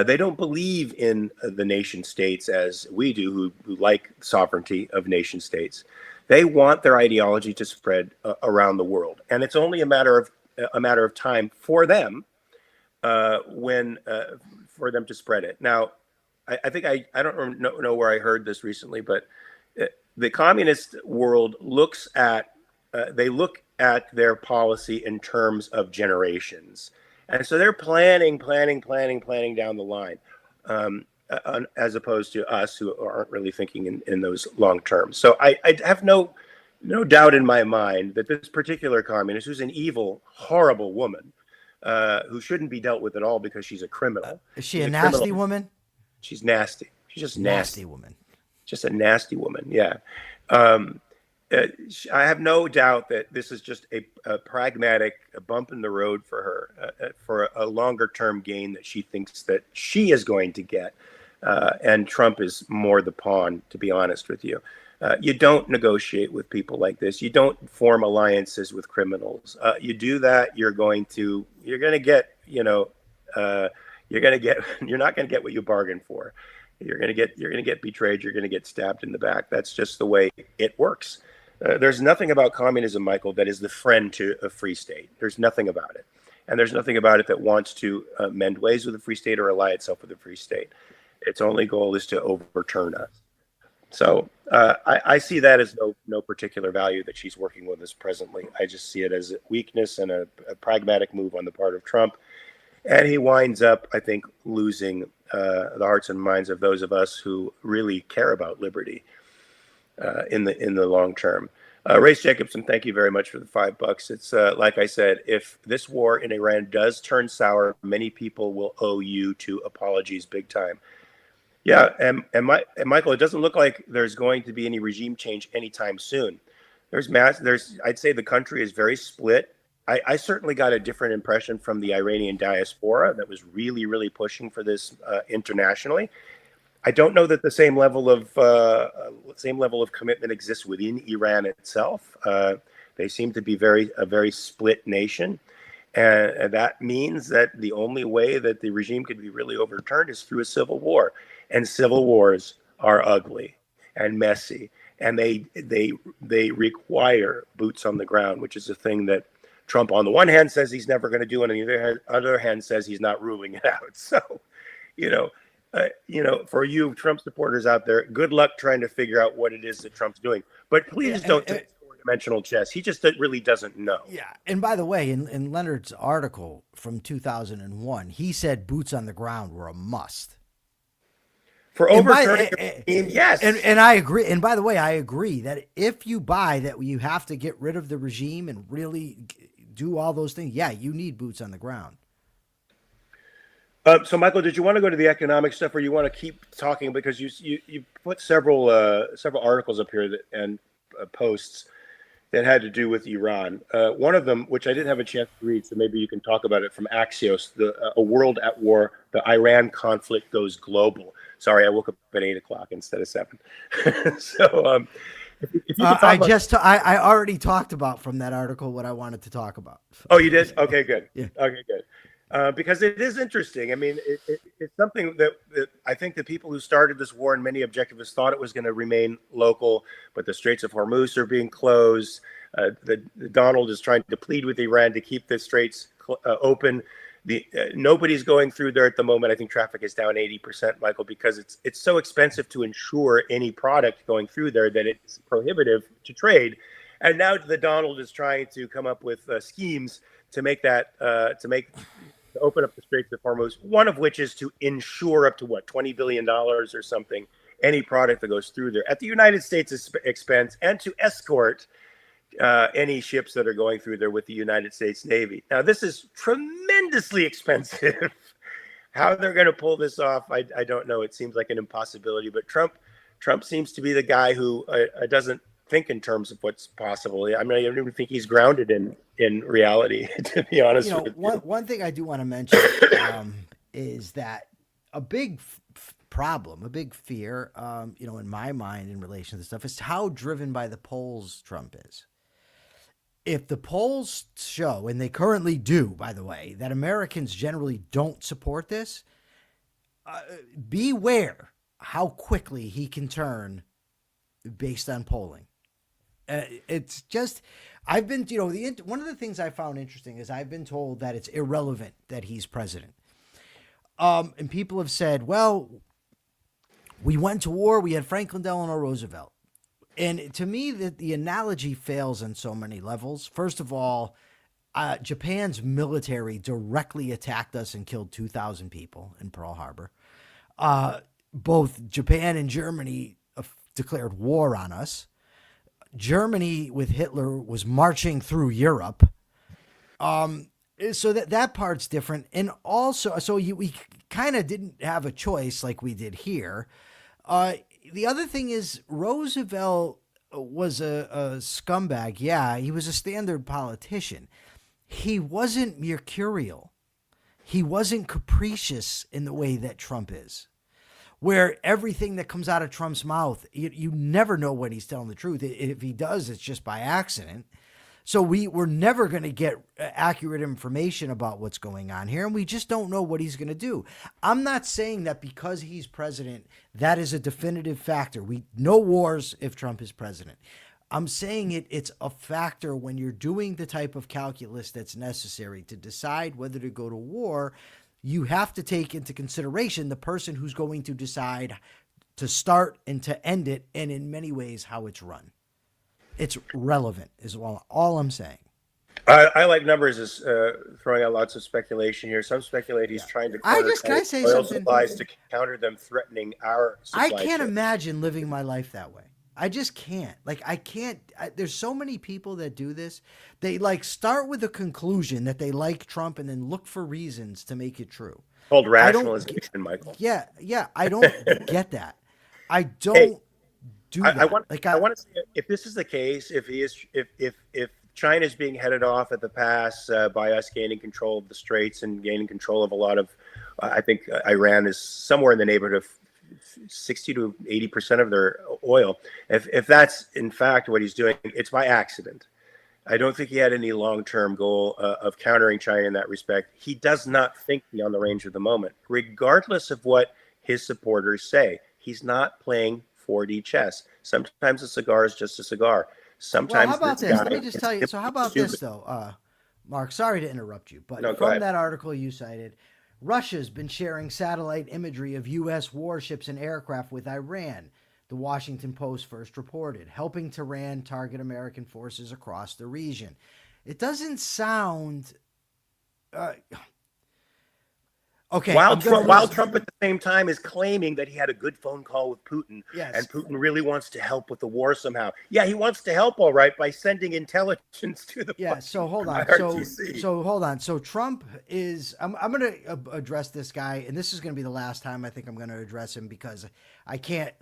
They don't believe in the nation states as we do, who like sovereignty of nation states. They want their ideology to spread around the world, and it's only a matter of time for them when for them to spread it. Now, I think I don't know where I heard this recently, but the communist world looks at they look at their policy in terms of generations. And so they're planning down the line, as opposed to us who aren't really thinking in those long terms. So I have no doubt in my mind that this particular communist, who's an evil, horrible woman, who shouldn't be dealt with at all because she's a criminal. Is she a nasty woman? She's nasty. She's just nasty woman. Just a nasty woman. Yeah. I have no doubt that this is just a pragmatic bump in the road for her, for a longer term gain that she thinks that she is going to get. And Trump is more the pawn, to be honest with you. You don't negotiate with people like this. You don't form alliances with criminals. You do that, you're going to get, you're not going to get what you bargained for. You're going to get betrayed. You're going to get stabbed in the back. That's just the way it works. There's nothing about communism, Michael, that is the friend to a free state. There's nothing about it. And there's nothing about it that wants to mend ways with a free state or ally itself with a free state. Its only goal is to overturn us. So I see that as no particular value that she's working with us presently. I just see it as a weakness and a pragmatic move on the part of Trump. And he winds up, I think, losing the hearts and minds of those of us who really care about liberty in the long term. Race Jacobson, thank you very much for the $5. It's like I said, if this war in Iran does turn sour, many people will owe you two apologies big time. Yeah, and Michael, it doesn't look like there's going to be any regime change anytime soon. I'd say the country is very split. I certainly got a different impression from the Iranian diaspora that was really, really pushing for this internationally. I don't know that the same level of commitment exists within Iran itself. They seem to be a very split nation, and that means that the only way that the regime could be really overturned is through a civil war. And civil wars are ugly and messy, and they require boots on the ground, which is a thing that Trump, on the one hand, says he's never going to do, and on the other hand, says he's not ruling it out. So, for you Trump supporters out there, good luck trying to figure out what it is that Trump's doing. But please don't take four-dimensional chess. He just really doesn't know. Yeah, and by the way, in Leonard's article from 2001, he said boots on the ground were a must. For overturning a regime, yes. And I agree. And by the way, I agree that if you buy that you have to get rid of the regime and really do all those things, yeah, you need boots on the ground. So, Michael, did you want to go to the economic stuff, or you want to keep talking? Because you put several articles up here and posts that had to do with Iran. One of them, which I didn't have a chance to read, so maybe you can talk about it, from Axios, A World at War, the Iran conflict goes global. Sorry, I woke up at 8 o'clock instead of 7. So if you I already talked about from that article what I wanted to talk about. So. Oh, you did? Okay, good. Yeah. Okay, good. Because it is interesting. I mean, it's something that I think the people who started this war and many objectivists thought it was going to remain local, but the Straits of Hormuz are being closed. Donald is trying to plead with Iran to keep the straits open. Nobody's going through there at the moment. I think traffic is down 80%, Michael, because it's so expensive to insure any product going through there that it's prohibitive to trade. And now the Donald is trying to come up with schemes to make that to open up the Straits of Hormuz. One of which is to insure up to $20 billion or something any product that goes through there at the United States' expense, and to escort any ships that are going through there with the United States Navy. Now, this is tremendously expensive. How they're going to pull this off, I don't know. It seems like an impossibility. But Trump seems to be the guy who doesn't think in terms of what's possible. I mean, I don't even think he's grounded in reality, to be honest with you. One thing I do want to mention is that a big problem, a big fear, in my mind in relation to this stuff, is how driven by the polls Trump is. if the polls show, and they currently do, by the way, that Americans generally don't support this, beware how quickly he can turn based on polling. It's just, I've been, one of the things I found interesting is I've been told that it's irrelevant that he's president. And people have said, well, we went to war, we had Franklin Delano Roosevelt. And to me, the analogy fails on so many levels. First of all, Japan's military directly attacked us and killed 2,000 people in Pearl Harbor. Both Japan and Germany declared war on us. Germany with Hitler was marching through Europe. So that part's different. And also, we kind of didn't have a choice like we did here. The other thing is Roosevelt was a scumbag. Yeah, he was a standard politician. He wasn't mercurial. He wasn't capricious in the way that Trump is, where everything that comes out of Trump's mouth, you never know when he's telling the truth. If he does, it's just by accident. So we're never going to get accurate information about what's going on here, and we just don't know what he's going to do. I'm not saying that because he's president, that is a definitive factor. No wars if Trump is president. I'm saying it's a factor when you're doing the type of calculus that's necessary to decide whether to go to war. You have to take into consideration the person who's going to decide to start and to end it, and in many ways how it's run. It's relevant is all I'm saying. I like numbers as throwing out lots of speculation here. Some speculate he's trying to can I say oil something? supplies to counter them threatening our supply I can't chain. imagine living my life that way. I just can't. There's so many people that do this. They start with a conclusion that they like Trump and then look for reasons to make it true. Called rationalization, Michael. Yeah. I don't get that. I don't do that. I want to say, if this is the case, if China is being headed off at the pass by us gaining control of the straits and gaining control of a lot of, I think Iran is somewhere in the neighborhood of 60 to 80% of their oil. If that's in fact what he's doing, it's by accident. I don't think he had any long-term goal of countering China in that respect. He does not think beyond the range of the moment, regardless of what his supporters say. He's not playing 4D chess. Sometimes a cigar is just a cigar. Sometimes how about this? Let me just tell you. So how about this, though, Mark? Sorry to interrupt you, but from that article you cited, Russia's been sharing satellite imagery of U.S. warships and aircraft with Iran. The Washington Post first reported, helping Tehran target American forces across the region. It doesn't sound... Okay. While Trump at the same time is claiming that he had a good phone call with Putin, yes, and Putin really wants to help with the war somehow. Yeah, he wants to help, all right, by sending intelligence to the. Yeah. So hold on. So hold on. So Trump is. I'm going to address this guy, and this is going to be the last time I think I'm going to address him because I can't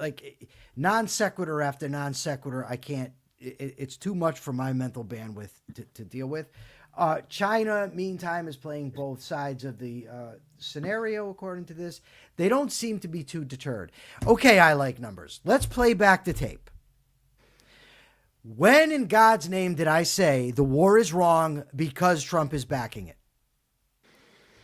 non sequitur after non sequitur. I can't. It's too much for my mental bandwidth to deal with. China, meantime, is playing both sides of the scenario, according to this. They don't seem to be too deterred. Okay, I like numbers. Let's play back the tape. When in God's name did I say the war is wrong because Trump is backing it?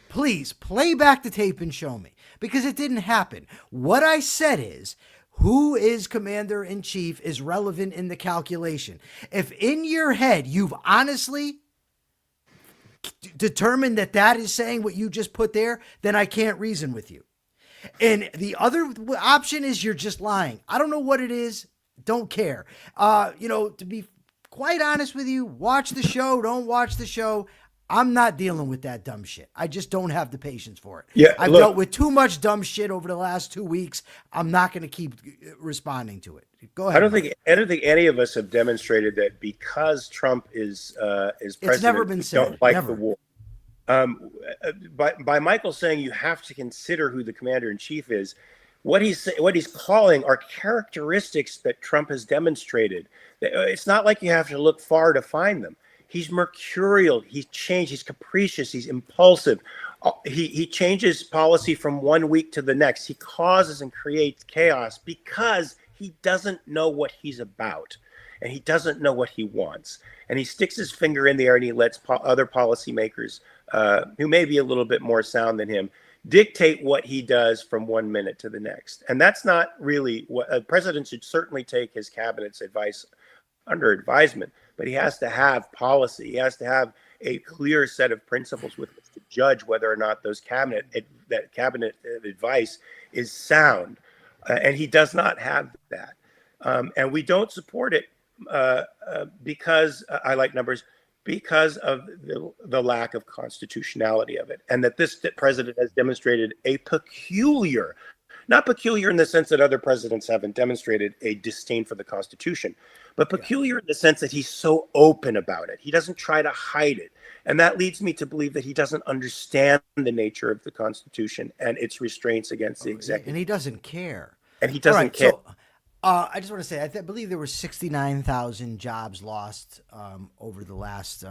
Please, play back the tape and show me, because it didn't happen. What I said is, who is commander-in-chief is relevant in the calculation. If in your head you've honestly determined that is saying what you just put there, then I can't reason with you. And the other option is you're just lying. I don't know what it is. Don't care. To be quite honest with you, watch the show, don't watch the show. I'm not dealing with that dumb shit. I just don't have the patience for it. Yeah, I've dealt with too much dumb shit over the last 2 weeks. I'm not going to keep responding to it. Go ahead. I don't think any of us have demonstrated that because Trump is president. It's never been said. Don't like Never. the war. By Michael saying you have to consider who the commander in chief is, what he's calling are characteristics that Trump has demonstrated. It's not like you have to look far to find them. He's mercurial. He's changed. He's capricious. He's impulsive. He changes policy from 1 week to the next. He causes and creates chaos because he doesn't know what he's about. and he doesn't know what he wants. And he sticks his finger in the air and he lets other policymakers who may be a little bit more sound than him dictate what he does from 1 minute to the next. And that's not really what a president should. Certainly take his cabinet's advice under advisement, but he has to have policy. He has to have a clear set of principles with which to judge whether or not that cabinet advice is sound. And he does not have that. And we don't support it because I like numbers, because of the lack of constitutionality of it. And that this president has demonstrated a peculiar, not peculiar in the sense that other presidents haven't demonstrated a disdain for the Constitution, but peculiar in the sense that he's so open about it. He doesn't try to hide it. And that leads me to believe that he doesn't understand the nature of the Constitution and its restraints against the executive. And he doesn't care. And he doesn't care. So, I just want to say, I believe there were 69,000 jobs lost over the last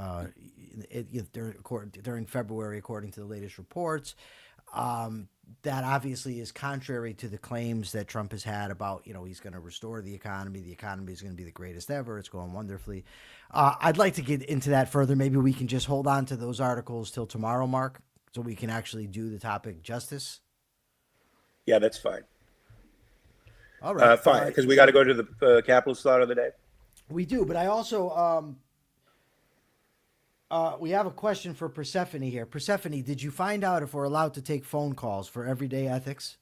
during February, according to the latest reports. That obviously is contrary to the claims that Trump has had about, he's going to restore the economy. The economy is going to be the greatest ever. It's going wonderfully. I'd like to get into that further. Maybe we can just hold on to those articles till tomorrow, Mark, so we can actually do the topic justice. Yeah, that's fine. All right. Fine, because we got to go to the capitalist thought of the day. We do, but I also we have a question for Persephone here. Persephone, did you find out if we're allowed to take phone calls for everyday ethics?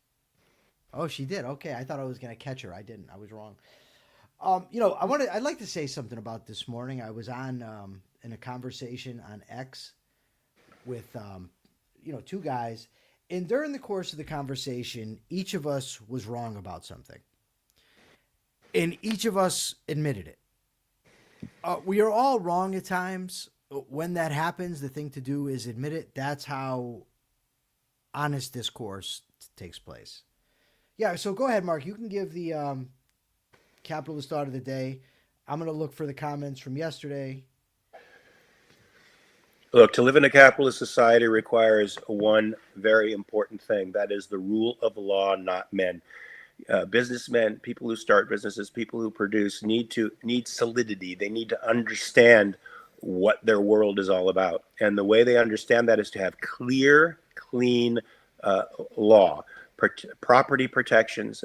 Oh, she did. Okay, I thought I was going to catch her. I didn't. I was wrong. I'd like to say something about this morning. I was on in a conversation on X with two guys, and during the course of the conversation, each of us was wrong about something, and each of us admitted it. We are all wrong at times. When that happens, the thing to do is admit it. That's how honest discourse takes place. Yeah, so go ahead, Mark. You can give the capitalist thought of the day. I'm going to look for the comments from yesterday. Look, to live in a capitalist society requires one very important thing. That is the rule of law, not men. Businessmen, people who start businesses, people who produce need solidity. They need to understand what their world is all about. And the way they understand that is to have clear, clean law, property protections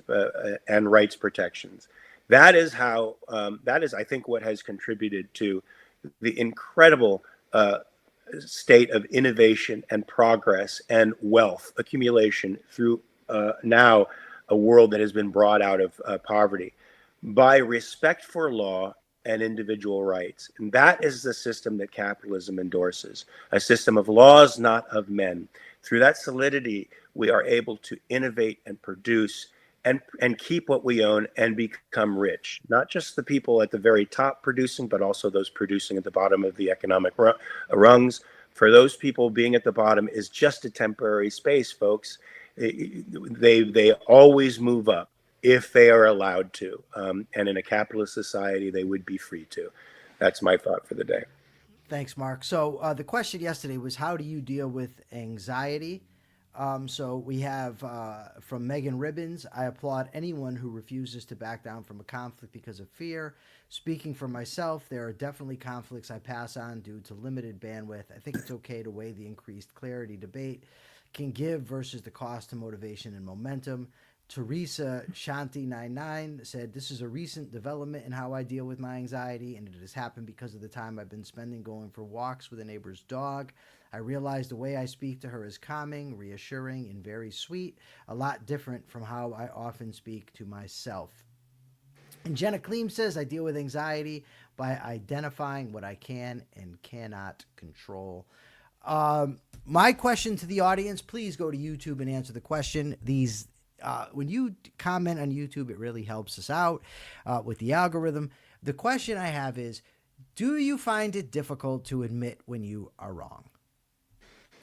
and rights protections. That is how, I think, what has contributed to the incredible state of innovation and progress and wealth accumulation through now a world that has been brought out of poverty by respect for law and individual rights. And that is the system that capitalism endorses, a system of laws, not of men. Through that solidity, we are able to innovate and produce and keep what we own and become rich. Not just the people at the very top producing, but also those producing at the bottom of the economic rungs. For those people, being at the bottom is just a temporary space, folks. They always move up if they are allowed to. And in a capitalist society, they would be free to. That's my thought for the day. Thanks, Mark. So the question yesterday was, how do you deal with anxiety? So we have from Megan Ribbons, I applaud anyone who refuses to back down from a conflict because of fear. Speaking for myself, there are definitely conflicts I pass on due to limited bandwidth. I think it's okay to weigh the increased clarity debate can give versus the cost to motivation and momentum. Teresa Shanti99 said, this is a recent development in how I deal with my anxiety, and it has happened because of the time I've been spending going for walks with a neighbor's dog. I realize the way I speak to her is calming, reassuring, and very sweet, a lot different from how I often speak to myself. And Jenna Kleem says, I deal with anxiety by identifying what I can and cannot control. My question to the audience, please go to YouTube and answer the question. When you comment on YouTube, it really helps us out with the algorithm. The question I have is, do you find it difficult to admit when you are wrong?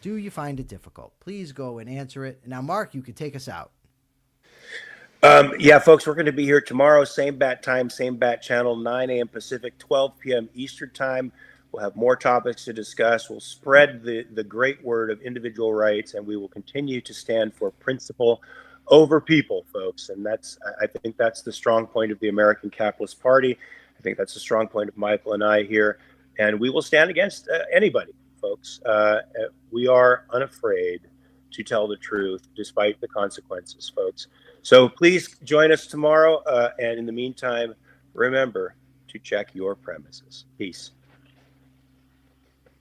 Do you find it difficult? Please go and answer it. Now, Mark, you could take us out. Yeah, folks, we're going to be here tomorrow, same bat time, same bat channel, 9 a.m. Pacific, 12 p.m. Eastern time. We'll have more topics to discuss. We'll spread the great word of individual rights, and we will continue to stand for principle over people, folks. And I think that's the strong point of the American Capitalist Party. I think that's a strong point of Michael and I here. And we will stand against anybody, folks. We are unafraid to tell the truth despite the consequences, folks. So please join us tomorrow. And in the meantime, remember to check your premises. Peace.